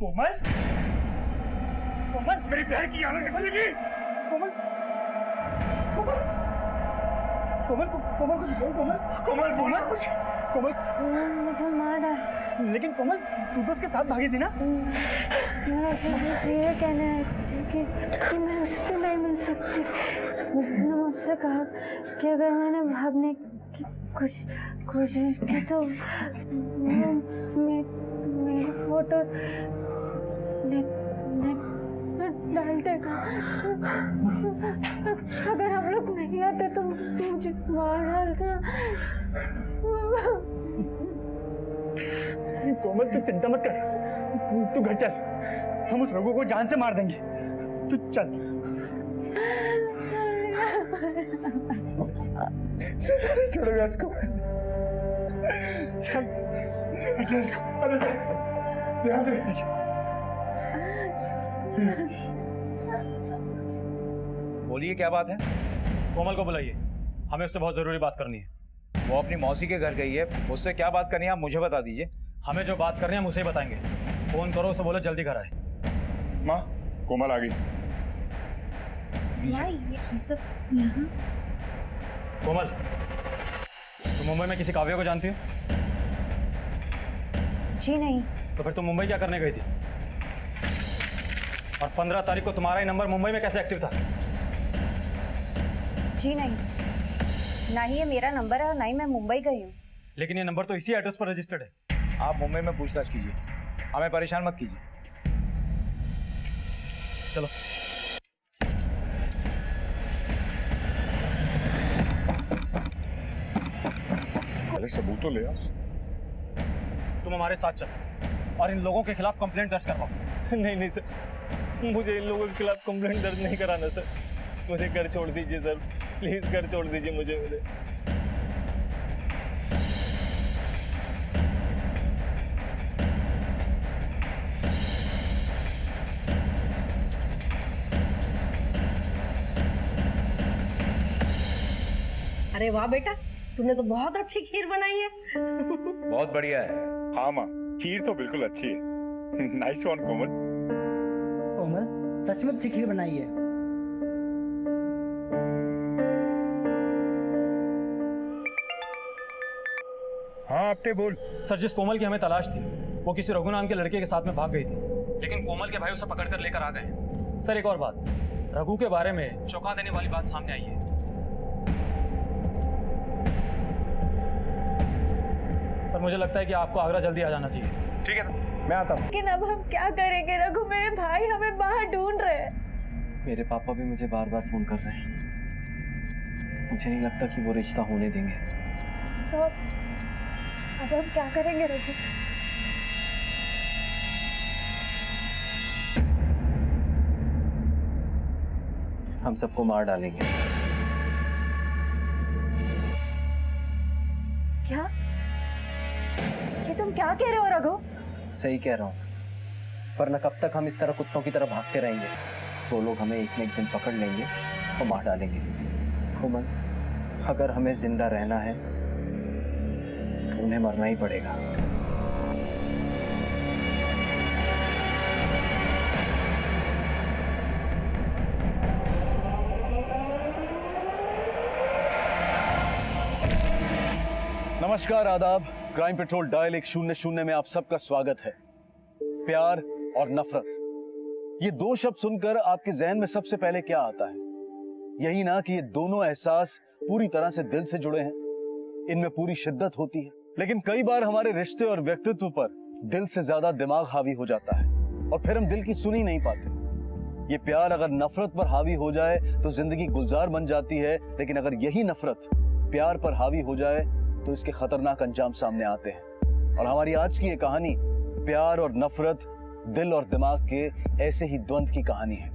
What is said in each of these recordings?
कोमल, कोमल मेरी बहन की आनंद कैसे लगी? कोमल, कोमल, कोमल, कोमल कुछ बोल, कोमल, कोमल बोला कुछ, कोमल। मुझे मार डाल। लेकिन कोमल तू तो उसके साथ भागी थी ना? ये कहना है कि मैं उससे नहीं मिल सकती। उसने मुझसे कहा कि अगर मैंने भागने की कोशिश की तो मेरी फोटो डाल देगा। अगर हम लोग नहीं आते तो मुझे मार डालता। कोमल तू चिंता मत कर, तू घर चल, हम उस रघु को जान से मार देंगे। तू चल। छोड़ो इसको, चल, हटा इसको, अरे ध्यान से। बोलिए क्या बात है? कोमल को बुलाइए, हमें उससे बहुत जरूरी बात करनी है। वो अपनी मौसी के घर गई है, उससे क्या बात करनी है आप मुझे बता दीजिए। हमें जो बात करनी है हम उसे ही बताएंगे। फोन करो उसे, बोलो जल्दी घर आए। माँ, कोमल आ गई। ये सब यहाँ? कोमल, तुम मुंबई में किसी काव्य को जानती हो? जी नहीं। तो फिर तुम मुंबई क्या करने गई थी? और 15 तारीख को तुम्हारा ही नंबर मुंबई में कैसे एक्टिव था? जी नहीं, ना ही ये मेरा नंबर है और ना ही मैं मुंबई गई हूँ। लेकिन ये नंबर तो इसी एड्रेस पर रजिस्टर्ड है। आप मुंबई में पूछताछ कीजिए, हमें परेशान मत कीजिए। चलो। पहले सबूत तो ले आ। तुम हमारे साथ चलो और इन लोगों के खिलाफ कंप्लेंट दर्ज करवाओ। नहीं सर, मुझे इन लोगों के खिलाफ कंप्लेंट दर्ज नहीं कराना सर। मुझे घर छोड़ दीजिए सर, प्लीज घर छोड़ दीजिए मुझे। अरे वाह बेटा, तुमने तो बहुत अच्छी खीर बनाई है। बहुत बढ़िया है। हाँ माँ, खीर तो बिल्कुल अच्छी है। नाइस वन कोमल। कोमल सच में अच्छी खीर बनाई है। हाँ आपने बोल। सर, जिस कोमल की हमें तलाश थी वो किसी रघु नाम के लड़के के साथ में भाग गई थी, लेकिन कोमल के भाई उसे पकड़ कर लेकर आ गए। सर एक और बात, रघु के बारे में चौंका देने वाली बात सामने आई है। सर मुझे लगता है कि आपको आगरा जल्दी आ जाना चाहिए। ठीक है, मैं आता हूँ। लेकिन अब हम क्या करेंगे? रघु मेरे भाई हमें बाहर ढूंढ रहे हैं। मेरे पापा भी मुझे बार बार फोन कर रहे हैं। मुझे नहीं लगता कि वो रिश्ता होने देंगे। तो अब हम क्या करेंगे रघु? हम सबको मार डालेंगे। क्या? ये तुम क्या कह रहे हो रघु? सही कह रहा हूँ, वरना कब तक हम इस तरह कुत्तों की तरह भागते रहेंगे? वो लोग हमें एक न एक दिन पकड़ लेंगे और मार डालेंगे। कोमल, अगर हमें जिंदा रहना है तो उन्हें मरना ही पड़ेगा। नमस्कार, आदाब। क्राइम पेट्रोल डायल 100 में आप सबका स्वागत है। प्यार और नफरत, ये दो शब्द सुनकर आपके जहन में सबसे पहले क्या आता है? यही ना कि ये दोनों एहसास पूरी तरह से दिल से जुड़े हैं, इनमें पूरी शिद्दत होती है। लेकिन कई बार हमारे रिश्ते और व्यक्तित्व पर दिल से ज्यादा दिमाग हावी हो जाता है और फिर हम दिल की सुन ही नहीं पाते। ये प्यार अगर नफरत पर हावी हो जाए तो जिंदगी गुलजार बन जाती है, लेकिन अगर यही नफरत प्यार पर हावी हो जाए तो इसके खतरनाक अंजाम सामने आते हैं। और हमारी आज की ये कहानी प्यार और नफरत, दिल और दिमाग के ऐसे ही द्वंद्व की कहानी है।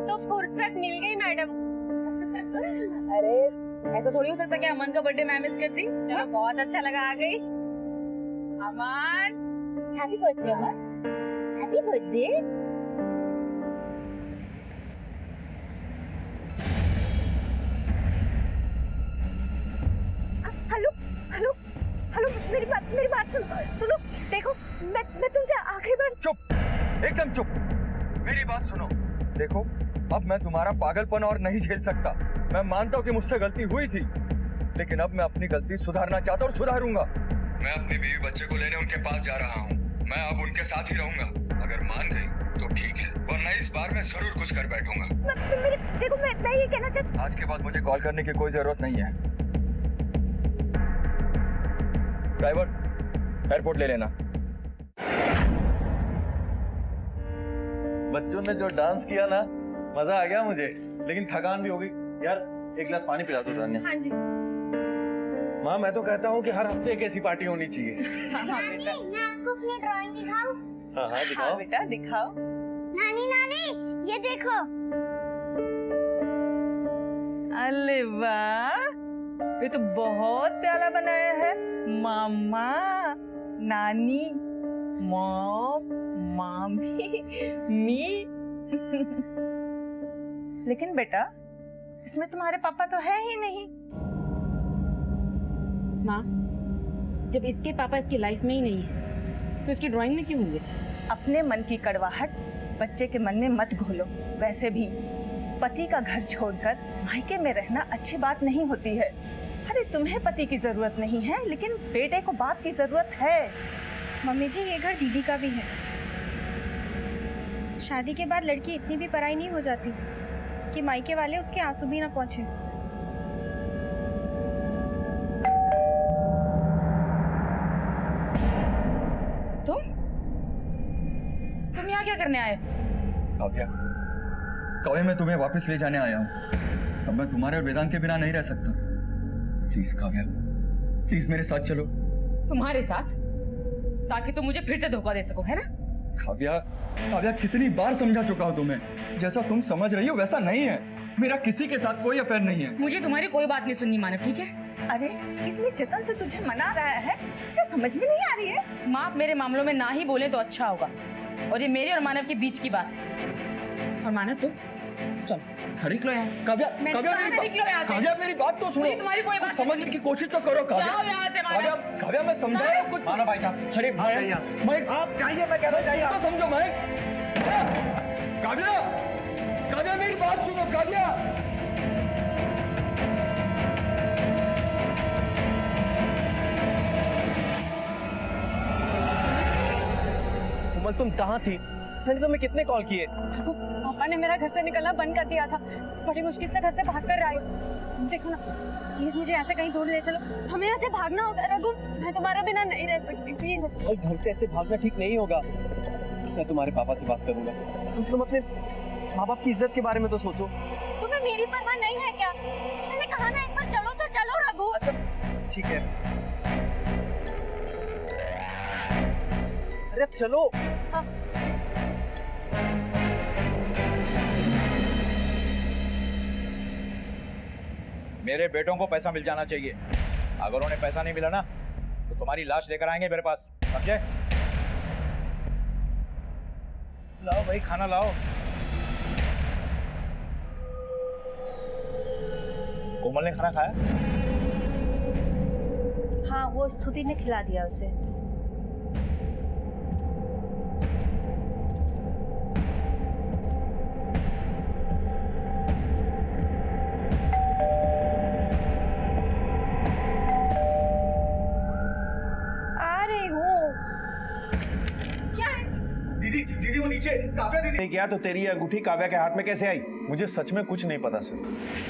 तो फुर्सत मिल गई मैडम। अरे ऐसा थोड़ी हो सकता कि अमन का बर्थडे मैं मिस कर दी। चलो बहुत अच्छा लगा आ गई। अमन, हैप्पी बर्थडे अमन, हैप्पी बर्थडे। एकदम चुप। मेरी बात सुनो। देखो, अब मैं तुम्हारा पागलपन और नहीं झेल सकता। मैं मानता हूँ कि मुझसे गलती हुई थी, लेकिन अब मैं अपनी गलती सुधारना चाहता हूँ और सुधारूंगा। मैं अपनी बीवी बच्चे को लेने उनके पास जा रहा हूँ। मैं अब उनके साथ ही रहूंगा। अगर मान गई तो ठीक है, वरना इस बार मैं जरूर कुछ कर बैठूंगा। देखो मैं ये कहना चाहती। आज के बाद मुझे कॉल करने की कोई जरूरत नहीं है। ड्राइवर, एयरपोर्ट ले लेना। बच्चों ने जो डांस किया ना, मजा आ गया मुझे, लेकिन थकान भी हो गई। यार एक गिलास पानी पिला दो तान्या। हाँ जी। माँ, मैं तो कहता हूँ कि हर हफ्ते एक ऐसी पार्टी होनी चाहिए। नानी, मैं आपको अपनी ड्राइंग दिखाऊं? हाँ दिखाओ। बेटा दिखाओ। नानी नानी, ये देखो। अरे वाह, ये तो बहुत प्यारा बनाया है। मामा, नानी, मॉम, मामी, मी। लेकिन बेटा, इसमें तुम्हारे पापा तो है ही नहीं। माँ, जब इसके पापा इसकी लाइफ में ही नहीं है तो इसकी ड्राइंग में क्यों होंगे? अपने मन की कड़वाहट बच्चे के मन में मत घोलो। वैसे भी पति का घर छोड़कर मायके में रहना अच्छी बात नहीं होती है। अरे तुम्हें पति की जरूरत नहीं है, लेकिन बेटे को बाप की जरूरत है। मम्मी जी, ये घर दीदी का भी है। शादी के बाद लड़की इतनी भी पराई नहीं हो जाती कि मायके वाले उसके आंसू भी ना पहुंचे। तुम यहाँ क्या करने आए? काव्या, काव्या, मैं तुम्हें वापस ले जाने आया हूँ। अब मैं तुम्हारे और वेदांत के बिना नहीं रह सकता। प्लीज काव्या, प्लीज मेरे साथ चलो। तुम्हारे साथ? ताकि तुम मुझे फिर से धोखा दे सको, है ना? काव्या, काव्या, कितनी बार समझा चुका हूँ तुम्हें। जैसा तुम समझ रही हो वैसा नहीं है। मेरा किसी के साथ कोई अफेयर नहीं है। मुझे तुम्हारी कोई बात नहीं सुननी, मानव, ठीक है? अरे इतनी जतन से तुझे मना रहा है, तुझे समझ में नहीं आ रही है? माँ, मेरे मामलों में ना ही बोले तो अच्छा होगा। और ये मेरे और मानव के बीच की बात है। और मानव, तुम चलो। अरे निकलो यहाँ से। काव्या, मैंने काव्या, कहा ना, निकलो यहाँ से। काव्या, मेरी बात तो सुनो। मुझे तुम्हारी कोई बात कुछ समझने की कोशिश तो करो काव्या। जाओ यहाँ से, मानव। काव्या, काव्या, मैं समझा रहा हूँ कुछ। मानो भाई साहब, अरे आप जाइए यहाँ से। मैं आप चाहिए, मैं कह रहा हूँ जाइए। तो समझो मैं। काव्या, काव्या, मेरी बात सुनो काव्या। कोमल, तुम कहाँ थी? मैंने तुम्हें कितने कॉल किए? पापा ने मेरा घर से निकलना बंद कर दिया था। बड़ी मुश्किल से घर से भाग कर आई। देखो ना, प्लीज मुझे ऐसे कहीं दूर ले चलो। हमें ऐसे भागना होगा रघु। मैं तुम्हारे बिना नहीं रह सकती, प्लीज। भाई, घर से ऐसे भागना ठीक नहीं होगा। मैं तुम्हारे पापा से बात करूंगा। कम से कम अपने माँ बाप की इज्जत के बारे में तो सोचो। तुम्हें मेरी परवाह नहीं है क्या? मैंने कहा ना, एक बार चलो तो चलो रघु। अच्छा ठीक है, अरे अब चलो। मेरे बेटों को पैसा मिल जाना चाहिए। अगर उन्हें पैसा नहीं मिला ना तो तुम्हारी लाश लेकर आएंगे मेरे पास, समझे? लाओ भाई, खाना लाओ। कोमल ने खाना खाया? हाँ, वो स्तुति ने खिला दिया उसे। दीदी, दीदी, वो नीचे। काव्या दीदी। नहीं किया तो तेरी अंगूठी काव्या के हाथ में कैसे आई? मुझे सच में कुछ नहीं पता सर।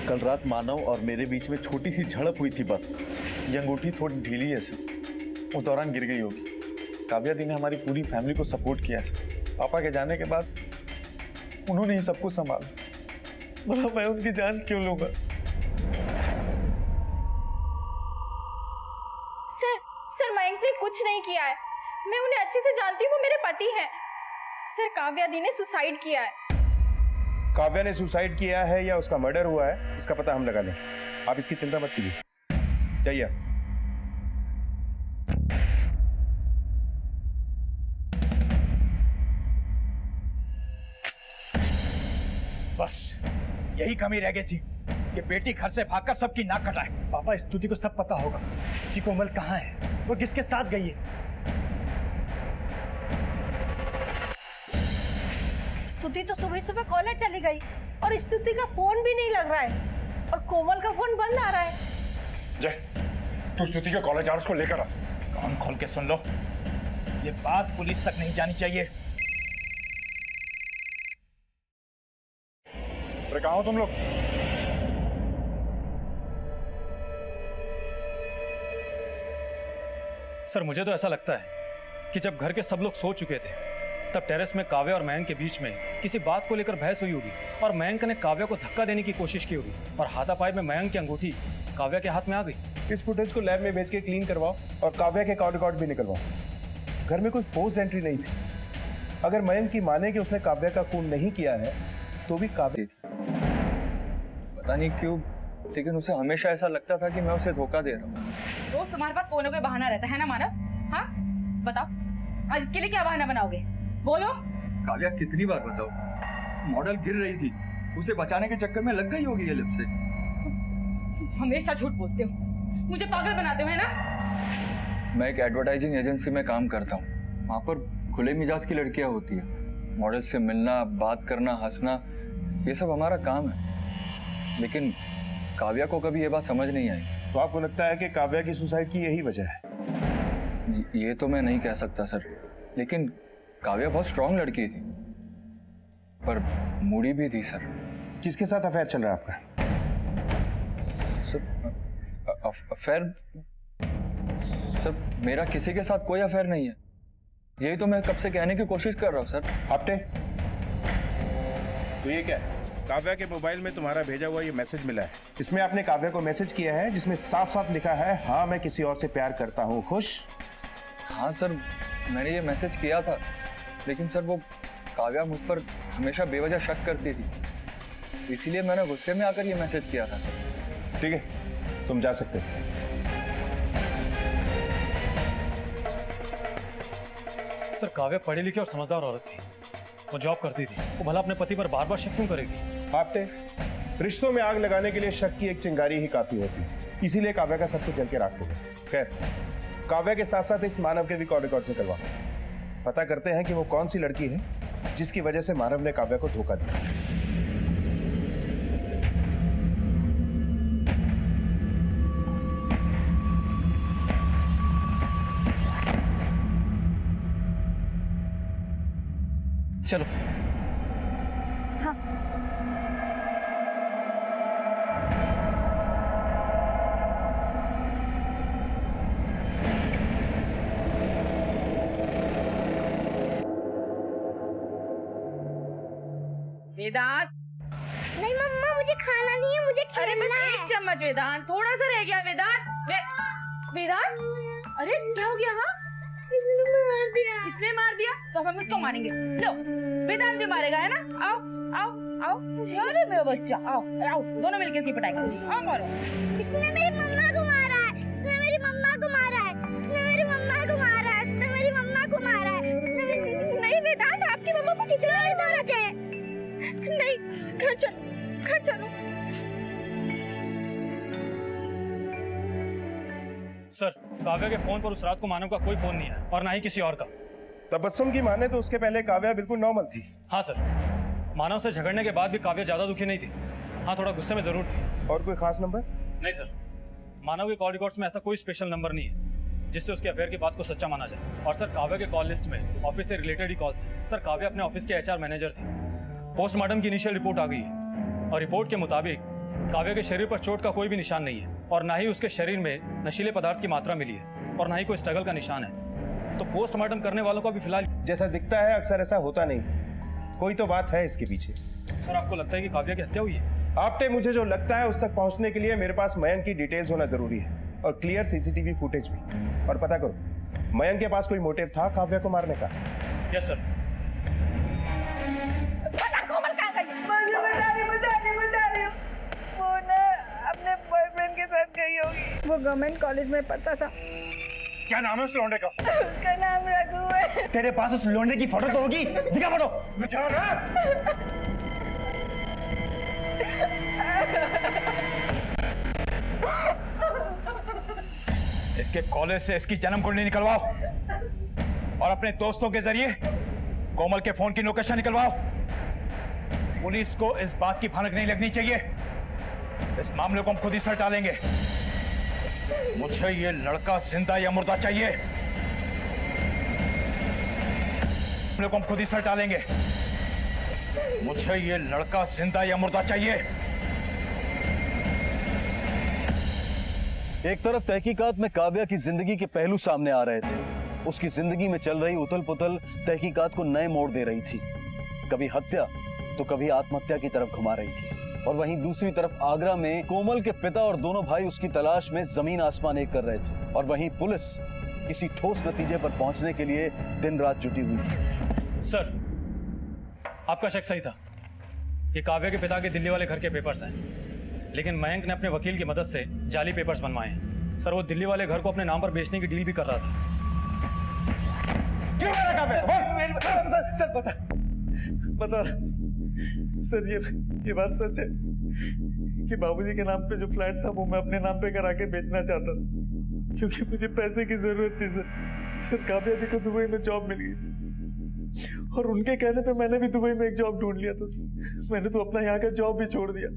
कल रात मानव और मेरे बीच में छोटी सी झड़प हुई थी बस। ये अंगूठी थोड़ी ढीली है सर, उस दौरान गिर गई होगी। काव्या दी ने हमारी पूरी फैमिली को सपोर्ट किया सर। पापा के जाने के बाद उन्होंने ही सब कुछ संभाला। भला मैं उनकी जान क्यों लूंगा? सर, मयंक ने कुछ नहीं किया है। मैं उन्हें अच्छे से जानती हूँ, वो मेरे पति हैं। सर, काव्या दी ने सुसाइड किया है। काव्या ने सुसाइड किया है या उसका मर्डर हुआ है, इसका पता हम लगा लेंगे। आप इसकी चिंता मत कीजिए, जाइए। बस यही कमी रह गई थी कि बेटी घर से भागकर सबकी नाक कटाए। पापा, स्तुति को सब पता होगा कि कोमल कहाँ है, वो किसके साथ गई है। स्तुति तो सुबह सुबह कॉलेज चली गई और स्तुति का फोन भी नहीं लग रहा है और कोमल का फोन बंद आ रहा है। जय, तू स्तुति के कॉलेज आवर्स को लेकर आ। कान खोल के सुन लो, ये बात पुलिस तक नहीं जानी चाहिए। अरे कहाँ हो तुम लोग? सर मुझे तो ऐसा लगता है कि जब घर के सब लोग सो चुके थे तब टेरेस में काव्या और मयंक के बीच में किसी बात को लेकर बहस हुई होगी और मयंक ने काव्या को धक्का देने की कोशिश की होगी और हाथापाई में मयंक की अंगूठी काव्या के हाथ में आ गई। इस फुटेज को लैब में भेज के क्लीन करवाओ और काव्या के कॉल रिकॉर्ड भी निकलवाओ। घर में कोई फोर्स्ड एंट्री नहीं थी। अगर मयंक की माने कि उसने काव्या का खून नहीं किया है तो भी काव्या पता नहीं क्यों, लेकिन उसे हमेशा ऐसा लगता था कि मैं उसे धोखा दे रहा हूँ। रोज तुम्हारे पास कोई ना कोई बहाना रहता है ना मानव? हाँ बताओ, आज इसके लिए क्या बहाना बनाओगे? बोलो। काव्या कितनी बार बताओ, मॉडल गिर रही थी, उसे बचाने के चक्कर में लग गई होगी ये लिपस्टिक। हमेशा झूठ बोलते हो, मुझे पागल बनाते हो, है ना? मैं एक एडवर्टाइजिंग एजेंसी में काम करता हूँ। वहाँ पर खुले मिजाज की लड़कियाँ होती है। मॉडल से मिलना, बात करना, हंसना, ये सब हमारा काम है। लेकिन काव्या को कभी ये बात समझ नहीं आई। तो आपको लगता है कि काव्या की सुसाइड की यही वजह है? ये तो मैं नहीं कह सकता सर, लेकिन काव्या बहुत स्ट्रांग लड़की थी, पर मूडी भी थी सर। किसके साथ अफेयर चल रहा है आपका? अफेयर? सर मेरा किसी के साथ कोई अफेयर नहीं है। यही तो मैं कब से कहने की कोशिश कर रहा हूँ सर। आपटे, तो ये क्या है? काव्या के मोबाइल में तुम्हारा भेजा हुआ ये मैसेज मिला है। इसमें आपने काव्या को मैसेज किया है जिसमें साफ साफ लिखा है, हाँ मैं किसी और से प्यार करता हूँ, खुश? हाँ सर, मैंने ये मैसेज किया था, लेकिन सर वो काव्या मुझ पर हमेशा बेवजह शक करती थी, इसीलिए मैंने गुस्से में आकर ये मैसेज किया था सर। ठीक है, तुम जा सकते हो। सर काव्या पढ़ी लिखी और समझदार औरत थी, वो जॉब करती थी, वो भला अपने पति पर बार बार शक क्यों करेगी? आपटे, रिश्तों में आग लगाने के लिए शक की एक चिंगारी ही काफी होती है, इसीलिए काव्या का सब कुछ जल के राख हो गया। खैर, काव्या के साथ साथ इस मानव के भी कॉल रिकॉर्ड से करवा पता करते हैं कि वो कौन सी लड़की है जिसकी वजह से मानव ने काव्या को धोखा दिया। चलो। हाँ। वेदांत, नहीं मम्मा मुझे खाना नहीं है, मुझे अरे बस एक चम्मच वेदांत, थोड़ा सा रह गया वेदांत। वेदांत, अरे क्या हो गया? हाँ इसने मार दिया तो हम उसको मारेंगे। लो वेदांत भी मारेगा, है ना? आओ आओ आओ, अरे मेरा बच्चा, आओ आओ, दोनों मिलकर इसकी पिटाई करो। आओ मारो। इसने मेरी मम्मा को मारा है, इसने मेरी मम्मा को मारा है, इसने मेरी मम्मा को मारा है, इसने मेरी मम्मा को मारा है। नहीं वेदांत, आपकी मम्मा को किसी ने नहीं मारा है। नहीं, घर चलो, घर चलो। सर काव्या के फोन पर उस रात को मानव का कोई फोन नहीं है और ना ही किसी और का। तबस्सुम की माने तो उसके पहले काव्या बिल्कुल नॉर्मल थी। हाँ सर, मानव से झगड़ने के बाद भी काव्या ज्यादा दुखी नहीं थी। हाँ थोड़ा गुस्से में जरूर थी। और कोई खास नंबर? नहीं सर, मानव के कॉल रिकॉर्ड्स में ऐसा कोई स्पेशल नंबर नहीं है जिससे उसके अफेयर की बात को सच्चा माना जाए। और सर काव्या के कॉल लिस्ट में ऑफिस से रिलेटेड ही कॉल्स हैं। सर काव्या अपने ऑफिस के HR मैनेजर थी। पोस्टमार्टम की इनिशियल रिपोर्ट आ गई है और रिपोर्ट के मुताबिक काव्या के शरीर पर चोट का कोई भी निशान नहीं है और ना ही उसके शरीर में नशीले पदार्थ की मात्रा मिली है और ना ही कोई स्ट्रगल का निशान है। तो पोस्टमार्टम करने वालों का भी फिलहाल जैसा दिखता है अक्सर ऐसा होता नहीं, कोई तो बात है इसके पीछे। सर आपको लगता है कि काव्या की हत्या हुई है? आपटे, मुझे जो लगता है उस तक पहुंचने के लिए मेरे पास मयंक की डिटेल्स होना जरूरी है और क्लियर CCTV फुटेज भी। और पता करो मयंक के पास कोई मोटिव था काव्या को मारने का। Yes sir. कोमल कहाँ गई? बता रही हूँ। वो ना अपने बॉयफ्रेंड के साथ गई होगी। वो गवर्नमेंट कॉलेज में पढ़ता था। क्या नाम है उस लौंडे का? उसका नाम रघु है। तेरे पास उस लौंडे की फोटो तो होगी, दिखा फोटो। इसके कॉलेज से इसकी जन्म कुंडली निकलवाओ और अपने दोस्तों के जरिए कोमल के फोन की लोकेशन निकलवाओ। पुलिस को इस बात की भनक नहीं लगनी चाहिए। इस मामले को हम खुद ही सर डालेंगे। मुझे ये लड़का जिंदा या मुर्दा चाहिए। मामले को हम खुद ही सर डालेंगे। मुझे ये लड़का जिंदा या मुर्दा चाहिए। एक तरफ तहकीकात में काव्या की जिंदगी के पहलू सामने आ रहे थे। उसकी जिंदगी में चल रही उथल पुथल तहकीकात को नए मोड़ दे रही थी। कभी हत्या तो कभी आत्महत्या की तरफ घुमा रही थी। और वहीं दूसरी तरफ आगरा में कोमल के पिता और दोनों भाई उसकी तलाश में जमीन आसमान एक कर रहे थे। और वहीं पुलिस किसी ठोस नतीजे पर पहुंचने के लिए दिन रात जुटी हुई थी। सर, आपका शक सही था। ये काव्या के पिता के दिल्ली वाले घर के पेपर्स हैं, लेकिन मयंक ने अपने वकील की मदद से जाली पेपर्स बनवाए हैं। सर, वो दिल्ली वाले घर को अपने नाम पर बेचने की डील भी कर रहा था। क्यों मेरा काम है? सर बता सर, ये बात सच है कि बाबूजी के नाम पे जो फ्लैट था वो मैं अपने नाम पे करा के बेचना चाहता था, क्योंकि मुझे पैसे की जरूरत थी सर। काव्या दी को दुबई में जॉब मिल गई थी और उनके कहने पे मैंने भी दुबई में एक जॉब ढूंढ लिया था सर। मैंने तो अपना यहाँ का जॉब भी छोड़ दिया।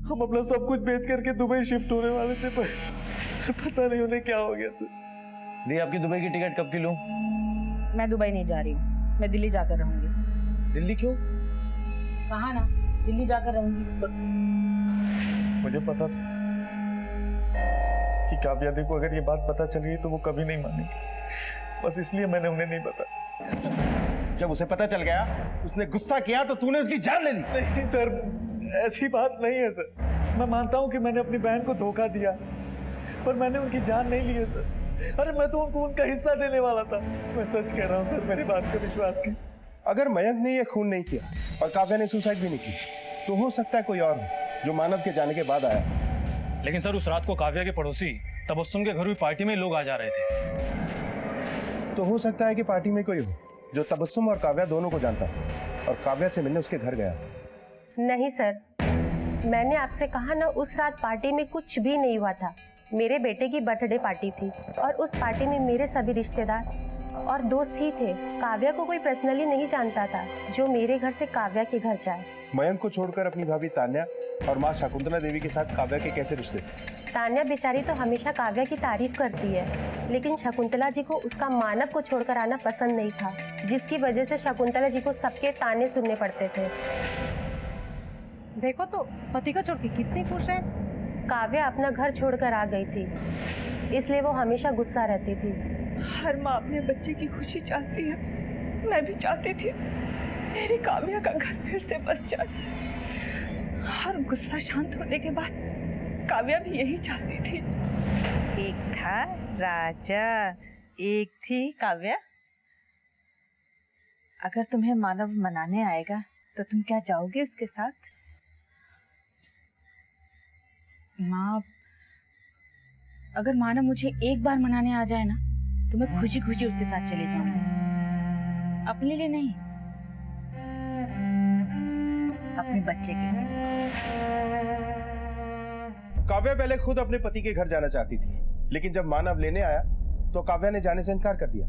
हम अपना सब कुछ बेच करके दुबई शिफ्ट होने वाले थे, पर पता नहीं उन्हें क्या हो गया सर। दी, आपकी दुबई की टिकट कब की लूं? मैं दुबई नहीं जा रही हूँ, मैं दिल्ली जाकर रहूंगी। दिल्ली क्यों? कहा ना, दिल्ली जाकर रहूंगी। मुझे पता था कि काव्या दी को अगर ये बात पता चल गई तो वो कभी नहीं मानेंगे, बस इसलिए मैंने उन्हें नहीं बताया। जब उसे पता चल गया, उसने गुस्सा किया तो तूने उसकी जान ले ली। नहीं सर, ऐसी बात नहीं है सर। मैं मानता हूँ कि मैंने अपनी बहन को धोखा दिया, पर मैंने उनकी जान नहीं ली है सर। अरे मैं तो उनको उनका हिस्सा देने वाला था। मैं सच कह रहा हूँ सर, मेरी बात का विश्वास की। अगर मयंक ने ये खून नहीं किया और काव्या ने सुसाइड भी नहीं की, तो हो सकता है कोई और हो जो मानव के जाने के बाद आया। लेकिन सर, उस रात को काव्या के पड़ोसी तबस्सुम के घर हुई पार्टी में लोग आ जा रहे थे। तो हो सकता है कि पार्टी में कोई हो जो तबस्सुम और काव्या दोनों को जानता और काव्या से मिलने उसके घर गया। नहीं सर, मैंने आपसे कहा ना, उस रात पार्टी में कुछ भी नहीं हुआ था। मेरे बेटे की बर्थडे पार्टी थी और उस पार्टी में मेरे सभी रिश्तेदार और दोस्त ही थे। काव्या को कोई पर्सनली नहीं जानता था जो मेरे घर से काव्या के घर जाए। मयंक को छोड़कर अपनी भाभी तान्या और माँ शकुंतला देवी के साथ काव्या के कैसे रिश्ते? तान्या बेचारी तो हमेशा काव्या की तारीफ करती है, लेकिन शकुंतला जी को उसका मानव को छोड़कर आना पसंद नहीं था, जिसकी वजह से शकुंतला जी को सबके ताने सुनने पड़ते थे। देखो तो पति को छोड़ के कितनी खुश है। काव्या अपना घर छोड़कर आ गई थी, इसलिए वो हमेशा गुस्सा रहती थी। हर माँ अपने बच्चे की खुशी चाहती है। मैं भी चाहती थी मेरी काव्या का घर फिर से बस जाए। हर गुस्सा शांत होने के बाद काव्या भी यही चाहती थी। एक था राजा, एक थी काव्या। अगर तुम्हें मानव मनाने आएगा तो तुम क्या जाओगे उसके साथ? माँ, अगर मानव मुझे एक बार मनाने आ जाए ना, तो मैं खुशी खुशी उसके साथ चले जाऊंगी। अपने लिए नहीं, अपने बच्चे के लिए। काव्या पहले खुद अपने पति के घर जाना चाहती थी, लेकिन जब मानव लेने आया तो काव्या ने जाने से इनकार कर दिया।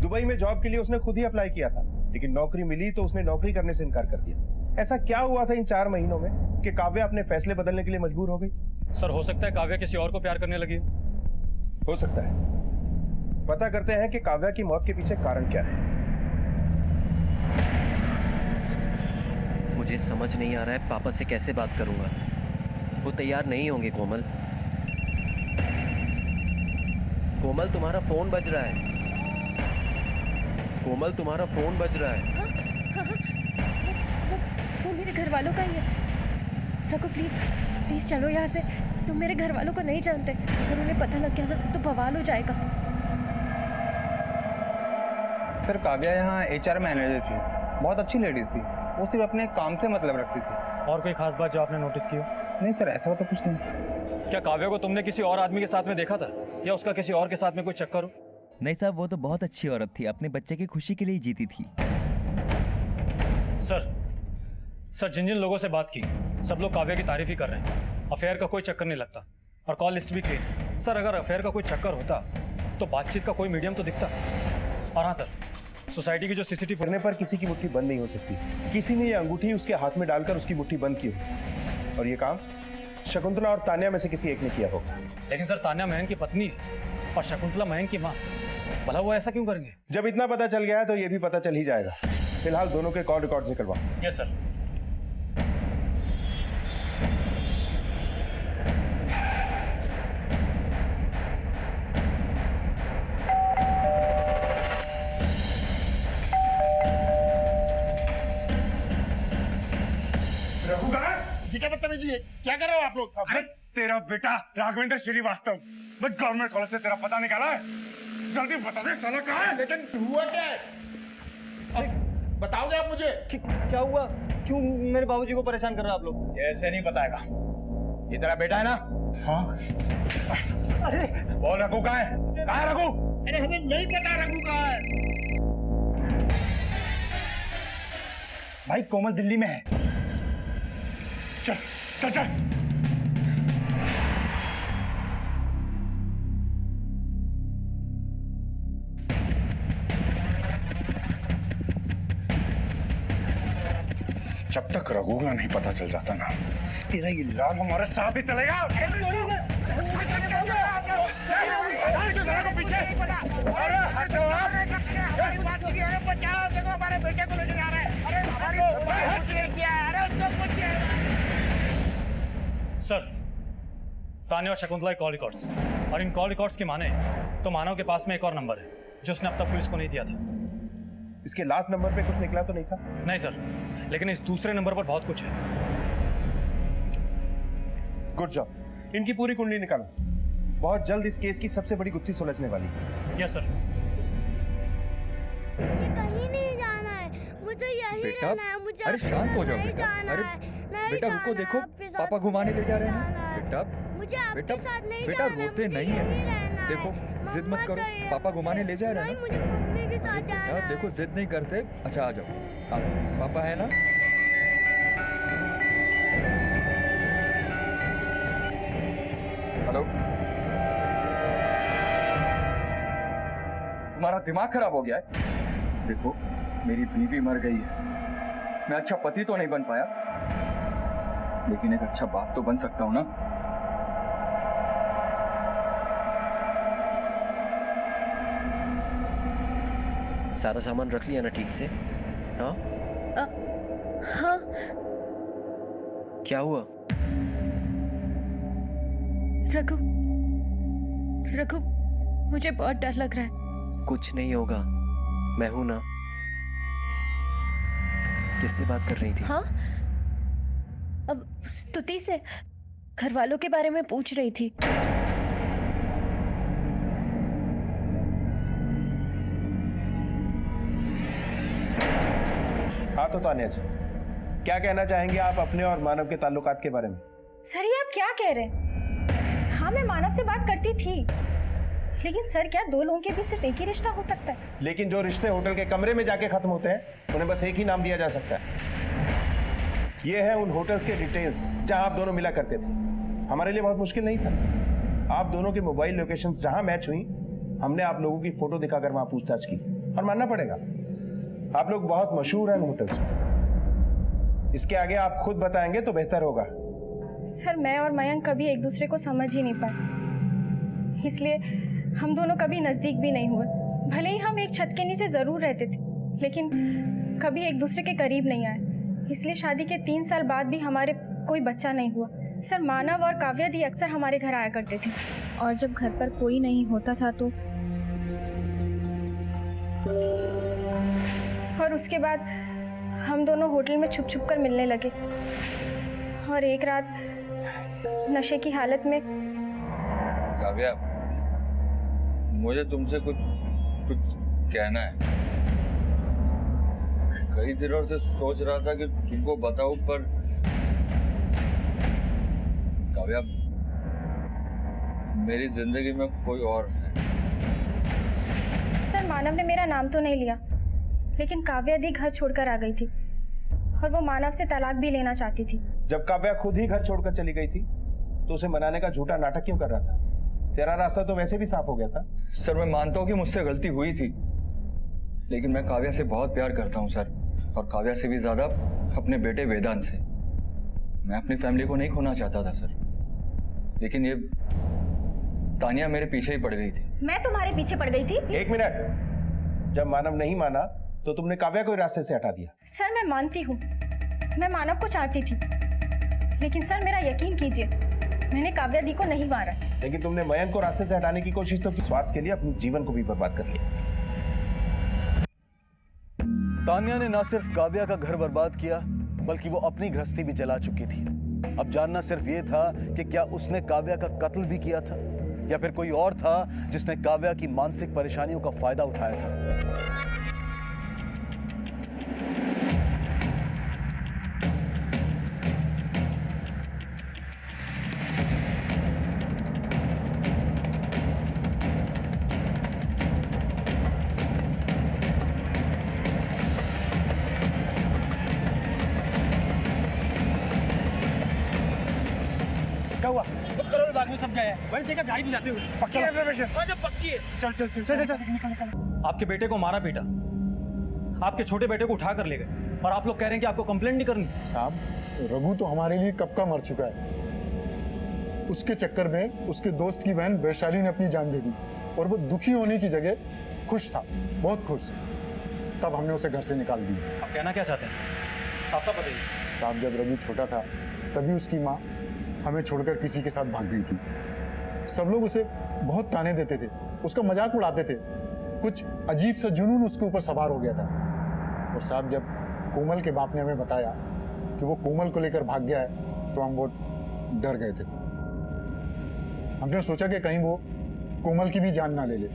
दुबई में जॉब के लिए उसने खुद ही अप्लाई किया था, लेकिन नौकरी मिली तो उसने नौकरी करने से इनकार कर दिया। ऐसा क्या हुआ था इन 4 महीनों में कि काव्या अपने फैसले बदलने के लिए मजबूर हो गई? सर, हो सकता है काव्या किसी और को प्यार करने लगी हो सकता है। पता करते हैं कि काव्या की मौत के पीछे कारण क्या है। मुझे समझ नहीं आ रहा है पापा से कैसे बात करूंगा। वो तैयार नहीं होंगे। कोमल, कोमल तुम्हारा फोन बज रहा है। कोमल तुम्हारा फोन बज रहा है। वो मेरे घर वालों का ही है। रघु प्लीज प्लीज चलो यहाँ से। तुम मेरे घर वालों को नहीं जानते, अगर उन्हें पता लग गया ना तो बवाल हो जाएगा। सर, काव्या यहाँ HR मैनेजर थी, बहुत अच्छी लेडीज थी। वो सिर्फ अपने काम से मतलब रखती थी। और कोई खास बात जो आपने नोटिस की हो? नहीं सर, ऐसा तो कुछ नहीं। क्या काव्या को तुमने किसी और आदमी के साथ में देखा था, या उसका किसी और के साथ में कोई चक्कर हो? नहीं साहब, वो तो बहुत अच्छी औरत थी, अपने बच्चे की खुशी के लिए जीती थी। सर, जिन जिन लोगों से बात की, सब लोग काव्या की तारीफ ही कर रहे हैं। अफेयर का कोई चक्कर नहीं लगता और कॉल लिस्ट भी क्लीन। सर, अगर अफेयर का कोई चक्कर होता तो बातचीत का कोई मीडियम तो दिखता। और हाँ सर, सोसाइटी की जो सीसीटीवी करने पर किसी की मुट्ठी बंद नहीं हो सकती। किसी ने ये अंगूठी उसके हाथ में डालकर उसकी मुट्ठी बंद की हो, और ये काम शकुंतला और तान्या में से किसी एक ने किया होगा। लेकिन सर तान्या मयंक की पत्नी है और शकुंतला मयंक की माँ, भला वो ऐसा क्यों करेंगे? जब इतना पता चल गया है तो ये भी पता चल ही जाएगा। फिलहाल दोनों के कॉल रिकॉर्ड निकलवाओ। Yes sir. ये क्या बदतमीजी है? क्या कर रहे हो आप लोग? अरे तेरा बेटा राघवेंद्र श्रीवास्तव, मैं गवर्नमेंट कॉलेज से तेरा पता निकाला है। जल्दी बता दे साला कहाँ है? लेकिन हुआ क्या है? बताओगे आप मुझे? क्या हुआ? क्यों मेरे बाबूजी को परेशान कर रहे हो आप लोग? ऐसे नहीं बताएगा। ये तेरा बेटा है ना? हाँ। अरे बोल रघु कहाँ है? कहाँ है रघु? अरे हमें नहीं पता रघु कहाँ है। भाई कोमल दिल्ली में है। चल चल चल। जब तक रघु का नहीं पता चल जाता ना, तेरा ये लाल हमारे साथ ही चलेगा। पीछे अरे हटो आप। बचाओ, देखो हमारे बेटे को लेके जा रहे हैं। अरे सर तान्या और शकुंतला कॉल रिकॉर्ड्स, और इन कॉल रिकॉर्ड्स की माने तो मानव के पास में एक और नंबर है जो उसने अब तक पुलिस को नहीं दिया था। इसके लास्ट नंबर पे कुछ निकला तो नहीं था? नहीं सर, लेकिन इस दूसरे नंबर पर बहुत कुछ है। Good job. इनकी पूरी कुंडली निकालो। बहुत जल्द इस केस की सबसे बड़ी गुत्थी सुलझने वाली है। Yes sir. मुझे कहीं नहीं जाना है, मुझे यही बेटा, रहना है। मुझे अरे शांत हो जाओ नहीं बेटा। जाना अरे है, नहीं बेटा जाना रुको, देखो आपके साथ, पापा घुमाने ले जा रहे हैं जाना है। बेटा। मुझे बेटा आपके साथ नहीं बेटा जाना है, रोते मुझे नहीं यहीं है। रहना है। देखो जिद मत मम्मा करो, चाहिए पापा घुमाने ले जा रहे हैं नहीं, मुझे मम्मी के साथ ना। जाना बेटा है। देखो जिद नहीं करते। अच्छा आ जाओ, पापा है ना? हेलो, तुम्हारा दिमाग खराब हो गया है? देखो मेरी बीवी मर गई है, मैं अच्छा पति तो नहीं बन पाया, लेकिन एक अच्छा बाप तो बन सकता हूं ना। सारा सामान रख लिया ना ठीक से? हाँ हाँ। क्या हुआ? रघु, रघु मुझे बहुत डर लग रहा है। कुछ नहीं होगा, मैं हूं ना। किससे बात कर रही थी? हाँ, अब स्तुति से, घर वालों के बारे में पूछ रही थी। हाँ तो तान्या जी, क्या कहना चाहेंगे आप अपने और मानव के ताल्लुकात के बारे में? सर ये आप क्या कह रहे हैं? हाँ मैं मानव से बात करती थी, लेकिन सर क्या दो लोगों के बीच सिर्फ एक ही रिश्ता हो सकता है? लेकिन जो रिश्ते होटल के कमरे में जाके खत्म होते हैं उन्हें बस एक ही नाम दिया जा सकता है। ये है उन होटल्स के डिटेल्स जहां आप दोनों मिला करते थे। हमारे लिए बहुत मुश्किल नहीं था। आप दोनों की मोबाइल लोकेशंस जहां मैच हुई, हमने आप लोगों की फोटो दिखाकर वहां पूछताछ की, और मानना पड़ेगा आप लोग बहुत मशहूर हैं होटल्स में। इसके आगे आप खुद बताएंगे तो बेहतर होगा। सर मैं और मयंक कभी एक दूसरे को समझ ही नहीं पाए, इसलिए हम दोनों कभी नजदीक भी नहीं हुए। भले ही हम एक छत के नीचे जरूर रहते थे, लेकिन कभी एक दूसरे के करीब नहीं आए। इसलिए शादी के 3 साल बाद भी हमारे कोई बच्चा नहीं हुआ। सर मानव और काव्या दी अक्सर हमारे घर आया करते थे, और जब घर पर कोई नहीं होता था तो और उसके बाद हम दोनों होटल में छुप छुप कर मिलने लगे, और एक रात नशे की हालत में। काव्या, मुझे तुमसे कुछ कहना है। कई दिनों से सोच रहा था कि तुमको बताऊं, पर काव्या मेरी जिंदगी में कोई और है। सर मानव ने मेरा नाम तो नहीं लिया, लेकिन काव्या दी घर छोड़कर आ गई थी, और वो मानव से तलाक भी लेना चाहती थी। जब काव्या खुद ही घर छोड़कर चली गई थी तो उसे मनाने का झूठा नाटक क्यों कर रहा था? तेरा रास्ता तो वैसे भी साफ हो गया था। सर मैं मानता हूं कि मुझसे गलती हुई थी, लेकिन मैं काव्या से बहुत प्यार करता हूँ सर, और काव्या से भी ज्यादा अपने बेटे वेदांत से। मैं अपनी फैमिली को नहीं खोना चाहता था सर, लेकिन ये तानिया मेरे पीछे ही पड़ गई थी। मैं तुम्हारे पीछे पड़ गई थी? एक मिनट, जब मानव नहीं माना तो तुमने काव्या को रास्ते से हटा दिया। सर मैं मानती हूँ, मैं मानव को चाहती थी, लेकिन सर मेरा यकीन कीजिए, मैंने काव्या दी को नहीं मारा। लेकिन तुमने मयंक को रास्ते से हटाने की कोशिश तो की, स्वार्थ के लिए अपने जीवन को भी बर्बाद कर लिया। तान्या ने ना सिर्फ काव्या का घर बर्बाद किया, बल्कि वो अपनी गृहस्थी भी जला चुकी थी। अब जानना सिर्फ ये था कि क्या उसने काव्या का कत्ल भी किया था, या फिर कोई और था जिसने काव्या की मानसिक परेशानियों का फायदा उठाया था। क्या हुआ? करोड़ बाग में सब गए हैं, वहीं देखा गाड़ी भी जाते हुए। पक्की इन्फॉर्मेशन? हाँ, जब पक्की है। चल चल चल चल निकल। आपके बेटे को मारा पीटा, आपके छोटे बेटे को उठा कर ले गए, और आप लोग कह रहे हैं कि आपको कंप्लेंट नहीं करनी। साहब, रघु तो हमारे लिए कब का मर चुका है। उसके चक्कर में उसके दोस्त की बहन वैशाली ने अपनी जान दे दी, और वो दुखी होने की जगह खुश था, बहुत खुश। तब हमने उसे घर से निकाल दिया। आप कहना क्या चाहते हैं? साफ साफ बताइए। साहब, जब रघु छोटा था तभी उसकी माँ हमें छोड़कर किसी के साथ भाग गई थी। सब लोग उसे बहुत ताने देते थे, उसका मजाक उड़ाते थे। कुछ अजीब सा जुनून उसके ऊपर सवार हो गया था। और साहब, जब कोमल के बाप ने हमें बताया कि वो कोमल को लेकर भाग गया है, तो हम बहुत डर गए थे। हमने सोचा कि कहीं वो कोमल की भी जान ना ले ले,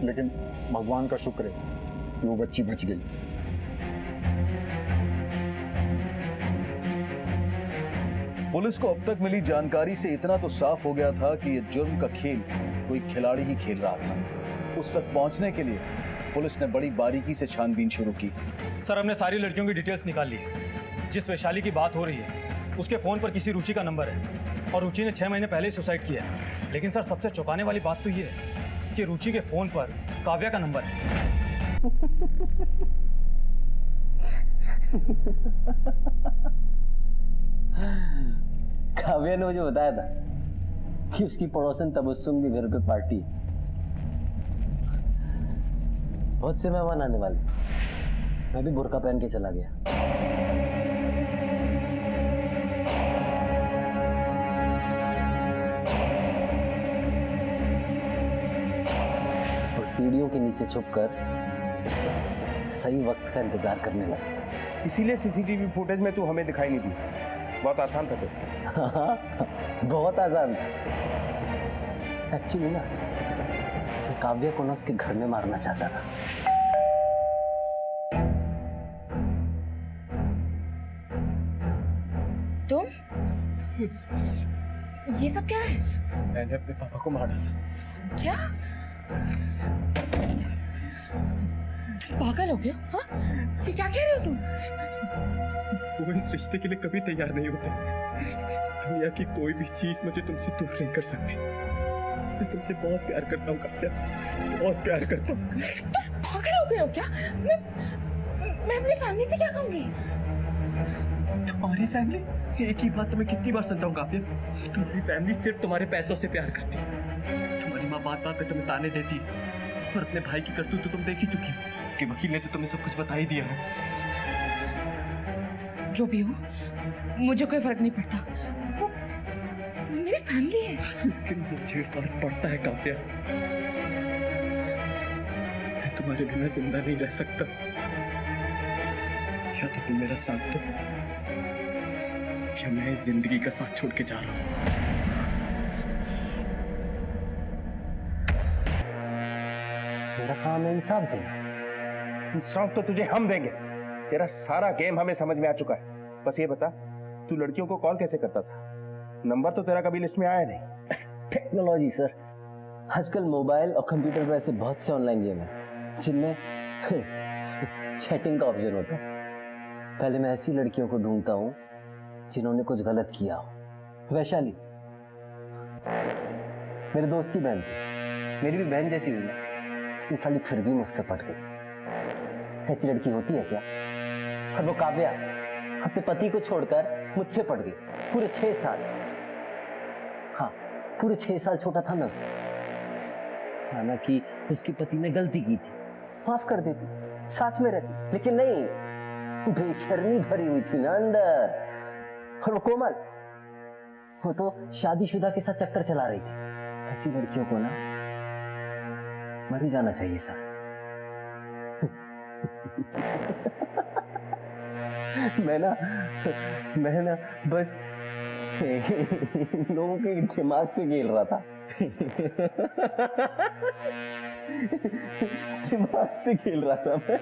लेकिन भगवान का शुक्र है कि वो बच्ची बच गई। पुलिस को अब तक मिली जानकारी से इतना तो साफ हो गया था कि ये जुर्म का खेल कोई खिलाड़ी ही खेल रहा था। उस तक पहुंचने के लिए पुलिस ने बड़ी बारीकी से छानबीन शुरू की। सर, हमने सारी लड़कियों की डिटेल्स निकाल ली है। जिस वैशाली की बात हो रही है, उसके फोन पर किसी रुचि का नंबर है, और रुचि ने 6 महीने पहले ही सुसाइड किया है। लेकिन सर, सबसे चौंकाने वाली बात तो ये है कि रुचि के फोन पर काव्या का नंबर है। काव्या ने मुझे बताया था कि उसकी पड़ोसन तबस्सुम के घर पे पार्टी है। बहुत से मेहमान आने वाले। मैं भी बुर्का पहन के चला गया। और सीढ़ियों के नीचे छुपकर सही वक्त का इंतजार करने लगा। इसीलिए सीसीटीवी फुटेज में तू हमें दिखाई नहीं दी। बहुत आसान था तो। बहुत आसान था। एक्चुअली ना, मैं काव्या को ना उसके घर में मारना चाहता था। तुम? ये सब क्या है? मैंने अपने पापा को मार डाला। क्या? पागल हो गया? हाँ? ये क्या कह रहे हो तुम? वो इस रिश्ते के लिए कभी तैयार नहीं होते। दुनिया की कोई भी चीज मुझे तुमसे दूर नहीं कर सकती। मैं तुमसे बहुत प्यार करता हूँ काव्या, बहुत प्यार करता हूँ। पागल हो गए हो क्या? मैं अपनी फैमिली से क्या कहूँगी? तुम्हारी फैमिली? एक ही बात तुम्हें कितनी बार समझाऊं काव्या? तुम्हारी फैमिली सिर्फ तुम्हारे पैसों से प्यार करती है। तुम्हारी माँ बात बात पे तुम्हें ताने देती है, और अपने भाई की करतूत तो तुम देख ही चुकी हो। उसके वकील ने तो तुम्हें सब कुछ बता ही दिया है। जो भी हो, मुझे कोई फर्क नहीं पड़ता। वो मेरी फैमिली है। लेकिन मुझे फर्क पड़ता है काव्या। मैं तुम्हारे बिना जिंदा नहीं रह सकता। या तो तुम मेरा साथ दो, या मैं इस जिंदगी का साथ छोड़ के जा रहा हूँ। मेरा काम है इंसाफ देना। इंसाफ तो तुझे हम देंगे। तेरा सारा गेम हमें समझ में आ चुका है। बस ये बता, तू लड़कियों को कॉल कैसे करता था? नंबर तो तेरा कभी लिस्ट में आया नहीं। Technology sir. आजकल मोबाइल और कंप्यूटर पर ऐसे बहुत से ऑनलाइन गेम हैं जिनमें चैटिंग का ऑप्शन होता है। पहले मैं ऐसी लड़कियों को ढूंढता हूँ जिन्होंने कुछ गलत किया हो। वैशाली मेरे दोस्त की बहन थी, मेरी भी बहन जैसी हुई, लेकिन साली फिर भी मुझसे पट गई। ऐसी लड़की होती है क्या? और वो काव्या अपने पति को छोड़कर मुझसे पड़ गई। पूरे 6 साल, हाँ पूरे 6 साल छोटा था मैं उससे। हालांकि उसके पति ने गलती की थी, माफ कर देती, साथ में रहती, लेकिन नहीं, बेशर्मी भरी हुई थी ना अंदर। और वो कोमल, वो तो शादीशुदा के साथ चक्कर चला रही थी। ऐसी लड़कियों को ना मर ही जाना चाहिए सर। मैं ना बस लोगों के दिमाग से खेल रहा था। दिमाग से खेल रहा था मैं।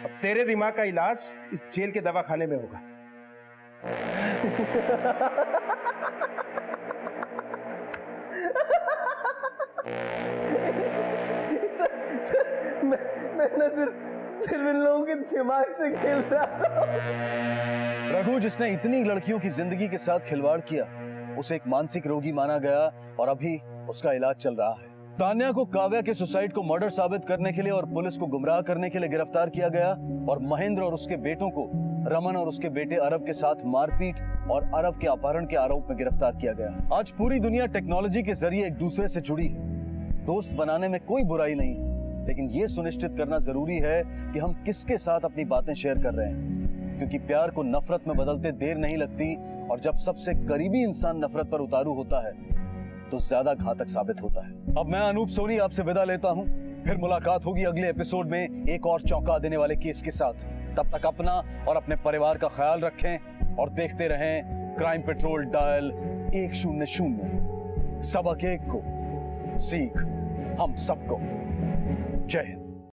अब तेरे दिमाग का इलाज इस जेल के दवाखाने में होगा। मैं ना सिर्फ इन लोगों के दिमाग से खेल रहा था। रघु, जिसने इतनी लड़कियों की जिंदगी के साथ खिलवाड़ किया, उसे एक मानसिक रोगी माना गया और अभी उसका इलाज चल रहा है। तान्या को काव्या के सुसाइड को मर्डर साबित करने के लिए और पुलिस को गुमराह करने के लिए गिरफ्तार किया गया और महेंद्र और उसके बेटों को रमन और उसके बेटे अरव के साथ मारपीट और अरव के अपहरण के आरोप में गिरफ्तार किया गया। आज पूरी दुनिया टेक्नोलॉजी के जरिए एक दूसरे से जुड़ी है। दोस्त बनाने में कोई बुराई नहीं, लेकिन ये सुनिश्चित करना जरूरी है कि हम किसके साथ अपनी बातें शेयर कर रहे हैं, क्योंकि प्यार को नफरत में बदलते देर नहीं लगती और जब सबसे करीबी इंसान नफरत पर उतारू होता है तो ज्यादा घातक साबित होता है। अब मैं अनूप सोनी आपसे विदा लेता हूं, फिर मुलाकात होगी अगले एपिसोड में एक और चौंका देने वाले केस के साथ। तब तक अपना और अपने परिवार का ख्याल रखें और देखते रहें क्राइम पेट्रोल डायल 100। सबक एक को, सीख हम सबको। जय हिंद।